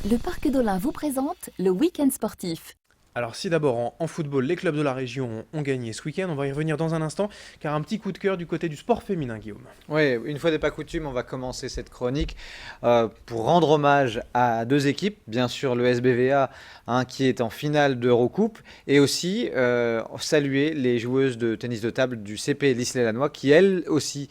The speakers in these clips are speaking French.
Le Parc d'Olin vous présente le week-end sportif. Alors si d'abord en football, les clubs de la région ont gagné ce week-end, on va y revenir dans un instant, car un petit coup de cœur du côté du sport féminin, Guillaume. Oui, une fois n'est pas coutume, on va commencer cette chronique pour rendre hommage à deux équipes, bien sûr le SBVA qui est en finale d'Eurocoupe, et aussi saluer les joueuses de tennis de table du CP Lys-les-Lannoy qui elles aussi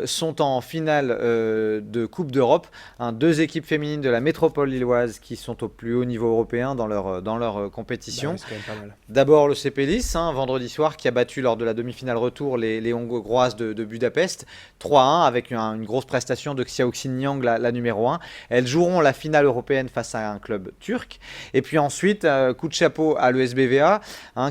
sont en finale de Coupe d'Europe. Deux équipes féminines de la métropole lilloise qui sont au plus haut niveau européen dans leur compétition. Bah oui, c'est quand même pas mal. D'abord le CP Lys, vendredi soir, qui a battu lors de la demi-finale retour les Hongroises de Budapest, 3-1, avec une grosse prestation de Xiao Xinjiang, la numéro 1. Elles joueront la finale européenne face à un club turc. Et puis ensuite, coup de chapeau à l'ESBVA,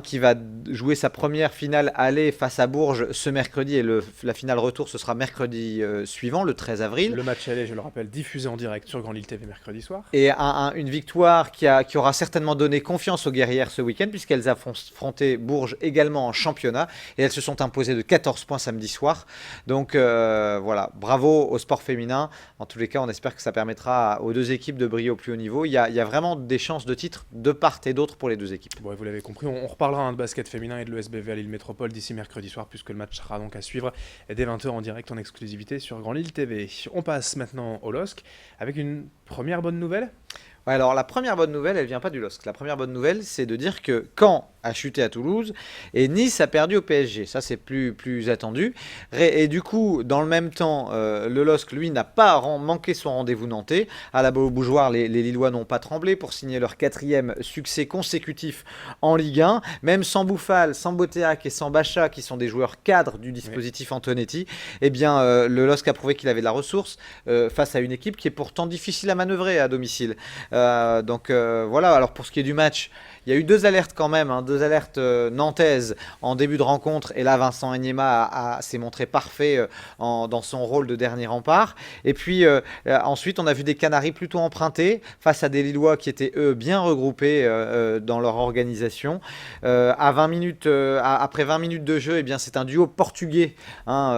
qui va jouer sa première finale aller face à Bourges ce mercredi. Et la finale retour, ce sera mercredi suivant, le 13 avril. Le match aller, je le rappelle, diffusé en direct sur Grand Lille TV mercredi soir. Et une victoire qui aura certainement donné confiance aux guerrières ce week-end, puisqu'elles affrontaient Bourges également en championnat, et elles se sont imposées de 14 points samedi soir. Donc voilà, bravo au sport féminin. En tous les cas, on espère que ça permettra aux deux équipes de briller au plus haut niveau. Il y a vraiment des chances de titre de part et d'autre pour les deux équipes. Bon, vous l'avez compris, on reparlera de basket féminin et de l'ESBV à Lille Métropole d'ici mercredi soir, puisque le match sera donc à suivre dès 20h en direct en exclusivité sur Grand Lille TV. On passe maintenant au LOSC avec une première bonne nouvelle. Ouais, alors la première bonne nouvelle, elle vient pas du LOSC. La première bonne nouvelle, c'est de dire que Caen a chuté à Toulouse et Nice a perdu au PSG. Ça, c'est plus attendu. Et du coup, dans le même temps, le LOSC, lui, n'a pas manqué son rendez-vous nantais. À la Beaubougeoire, les Lillois n'ont pas tremblé pour signer leur 4e succès consécutif en Ligue 1. Même sans Bouffal, sans Botéac et sans Bacha, qui sont des joueurs cadres du dispositif Antonetti, eh bien, le LOSC a prouvé qu'il avait de la ressource face à une équipe qui est pourtant difficile à manœuvrer à domicile. Voilà, alors pour ce qui est du match, il y a eu deux alertes quand même, deux alertes nantaises en début de rencontre, et là Vincent Enyema s'est montré parfait dans son rôle de dernier rempart. Et puis ensuite on a vu des Canaries plutôt empruntés face à des Lillois qui étaient eux bien regroupés dans leur organisation. Après 20 minutes de jeu, eh bien, c'est un duo portugais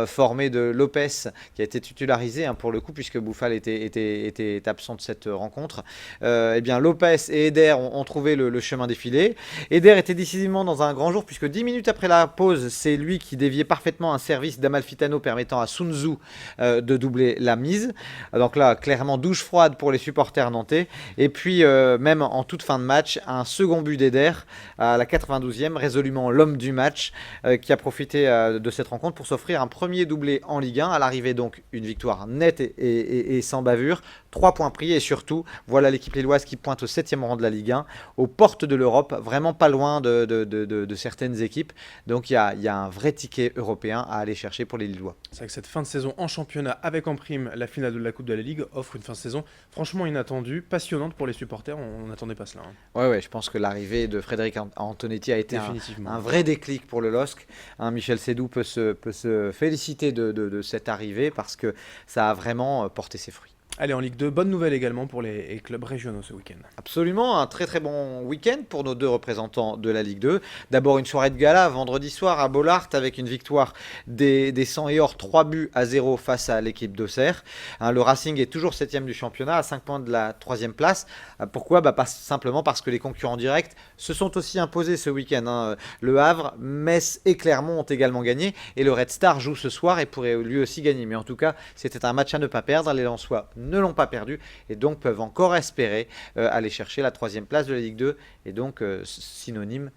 formé de Lopez qui a été titularisé pour le coup, puisque Bouffal était absent de cette rencontre. Eh bien, Lopez et Eder ont trouvé le chemin défilé. Eder était décidément dans un grand jour, puisque 10 minutes après la pause, c'est lui qui déviait parfaitement un service d'Amalfitano permettant à Sun Tzu de doubler la mise. Donc là, clairement, douche froide pour les supporters nantais. Et puis, même en toute fin de match, un second but d'Eder à la 92e, résolument l'homme du match, qui a profité de cette rencontre pour s'offrir un premier doublé en Ligue 1. À l'arrivée, donc, une victoire nette et sans bavure. 3 points pris, et surtout, voilà l'équipe lilloise qui pointe au 7e rang de la Ligue 1, aux portes de l'Europe, vraiment pas loin de certaines équipes. Donc il y a un vrai ticket européen à aller chercher pour les Lillois. C'est vrai que cette fin de saison en championnat, avec en prime la finale de la Coupe de la Ligue, offre une fin de saison franchement inattendue, passionnante pour les supporters. On n'attendait pas cela. Ouais, je pense que l'arrivée de Frédéric Antonetti a été un vrai déclic pour le LOSC. Michel Sédou peut se féliciter de cette arrivée, parce que ça a vraiment porté ses fruits. Allez, en Ligue 2, bonne nouvelle également pour les clubs régionaux ce week-end. Absolument, un très très bon week-end pour nos deux représentants de la Ligue 2. D'abord une soirée de gala vendredi soir à Bollaert, avec une victoire des 100 et or, 3-0 face à l'équipe d'Auxerre. Le Racing est toujours 7e du championnat, à 5 points de la 3e place. Pourquoi ? Pas simplement parce que les concurrents directs se sont aussi imposés ce week-end. Le Havre, Metz et Clermont ont également gagné, et le Red Star joue ce soir et pourrait lui aussi gagner. Mais en tout cas, c'était un match à ne pas perdre. Les Lensois ne l'ont pas perdu et donc peuvent encore espérer aller chercher la 3e place de la Ligue 2, et donc synonyme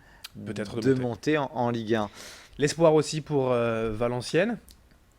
peut-être de monter en Ligue 1. L'espoir aussi pour Valenciennes.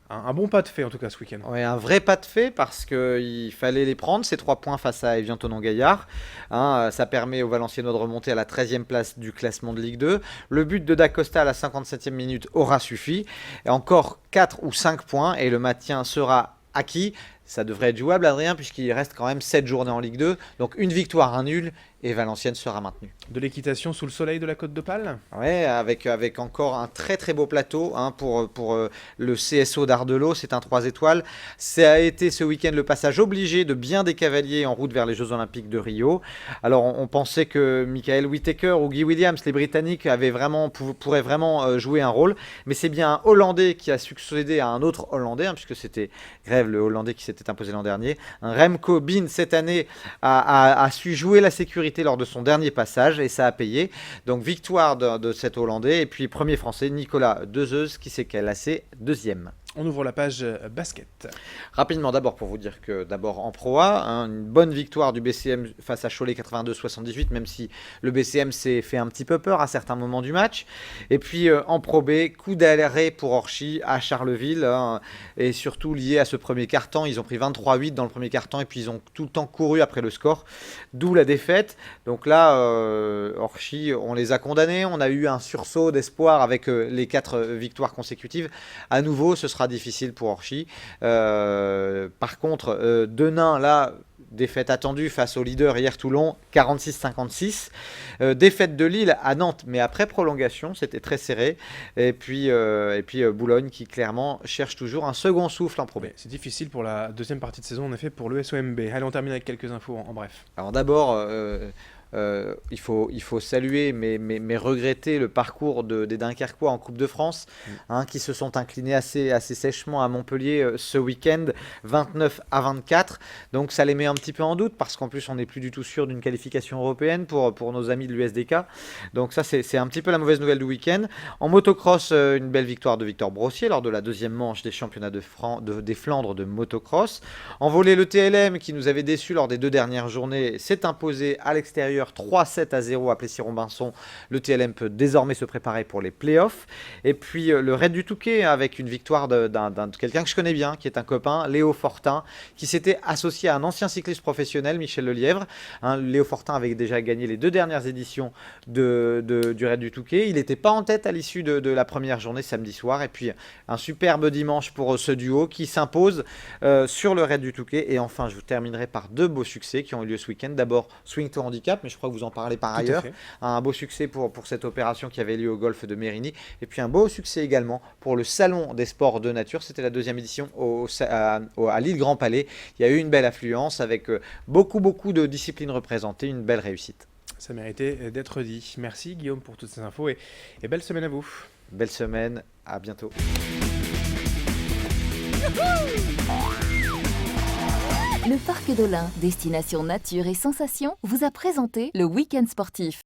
Un bon pas de fait en tout cas ce week-end. Oui, un vrai pas de fait, parce qu'il fallait les prendre, ces 3 points face à Evian-Tonon-Gaillard. Ça permet aux Valenciennois de remonter à la 13e place du classement de Ligue 2. Le but de Dacosta à la 57e minute aura suffi. Et encore 4 ou 5 points et le maintien sera acquis. Ça devrait être jouable, Adrien, puisqu'il reste quand même 7 journées en Ligue 2. Donc une victoire, un nul, et Valenciennes sera maintenue. De l'équitation sous le soleil de la Côte d'Opale. Ouais, avec encore un très très beau plateau pour le CSO d'Ardelot, c'est un 3 étoiles. Ça a été ce week-end le passage obligé de bien des cavaliers en route vers les Jeux Olympiques de Rio. Alors on pensait que Michael Whittaker ou Guy Williams, les Britanniques, pourraient vraiment jouer un rôle, mais c'est bien un Hollandais qui a succédé à un autre Hollandais, puisque c'était Grève, le Hollandais qui s'était imposé l'an dernier. Un Remco Bin cette année a su jouer la sécurité lors de son dernier passage et ça a payé. Donc victoire de cet Hollandais et puis premier Français Nicolas Dezeuse qui s'est classé deuxième. On ouvre la page basket. Rapidement, d'abord pour vous dire que d'abord en Pro A, une bonne victoire du BCM face à Cholet 82-78, même si le BCM s'est fait un petit peu peur à certains moments du match. Et puis en Pro B, coup d'arrêt pour Orchy à Charleville, et surtout lié à ce premier quart-temps. Ils ont pris 23-8 dans le premier quart-temps et puis ils ont tout le temps couru après le score, d'où la défaite. Donc là, Orchy, on les a condamnés. On a eu un sursaut d'espoir avec les 4 victoires consécutives. À nouveau, ce sera difficile pour Orchy. Par contre, Denain, là, défaite attendue face au leader hier Toulon, 46-56. Défaite de Lille à Nantes, mais après prolongation, c'était très serré. Et puis Boulogne qui clairement cherche toujours un second souffle en Pro B. C'est difficile pour la deuxième partie de saison, en effet, pour le SOMB. Allez, on termine avec quelques infos en bref. Alors d'abord, il faut saluer mais regretter le parcours des Dunkerquois en Coupe de France, qui se sont inclinés assez sèchement à Montpellier ce week-end, 29-24. Donc ça les met un petit peu en doute parce qu'en plus on n'est plus du tout sûr d'une qualification européenne pour nos amis de l'USDK. Donc ça c'est un petit peu la mauvaise nouvelle du week-end. En motocross, une belle victoire de Victor Brossier lors de la deuxième manche des championnats des Flandres de motocross. En volley, le TLM qui nous avait déçus lors des 2 dernières journées s'est imposé à l'extérieur 3-7-0 à Plessis-Robinson. Le TLM peut désormais se préparer pour les playoffs. Et puis le Raid du Touquet avec une victoire de quelqu'un que je connais bien, qui est un copain, Léo Fortin, qui s'était associé à un ancien cycliste professionnel, Michel Lelièvre. Léo Fortin avait déjà gagné les 2 dernières éditions du Raid du Touquet. Il n'était pas en tête à l'issue de la première journée samedi soir. Et puis un superbe dimanche pour ce duo qui s'impose sur le Raid du Touquet. Et enfin, je vous terminerai par 2 beaux succès qui ont eu lieu ce week-end. D'abord, Swing to Handicap, mais je crois que vous en parlez par ailleurs. Un beau succès pour cette opération qui avait lieu au golfe de Mérigny. Et puis un beau succès également pour le Salon des sports de nature. C'était la 2e édition à l'île Grand Palais. Il y a eu une belle affluence avec beaucoup de disciplines représentées. Une belle réussite. Ça méritait d'être dit. Merci Guillaume pour toutes ces infos et belle semaine à vous. Belle semaine, à bientôt. Le Parc d'Olin, destination nature et sensations, vous a présenté le Week-end sportif.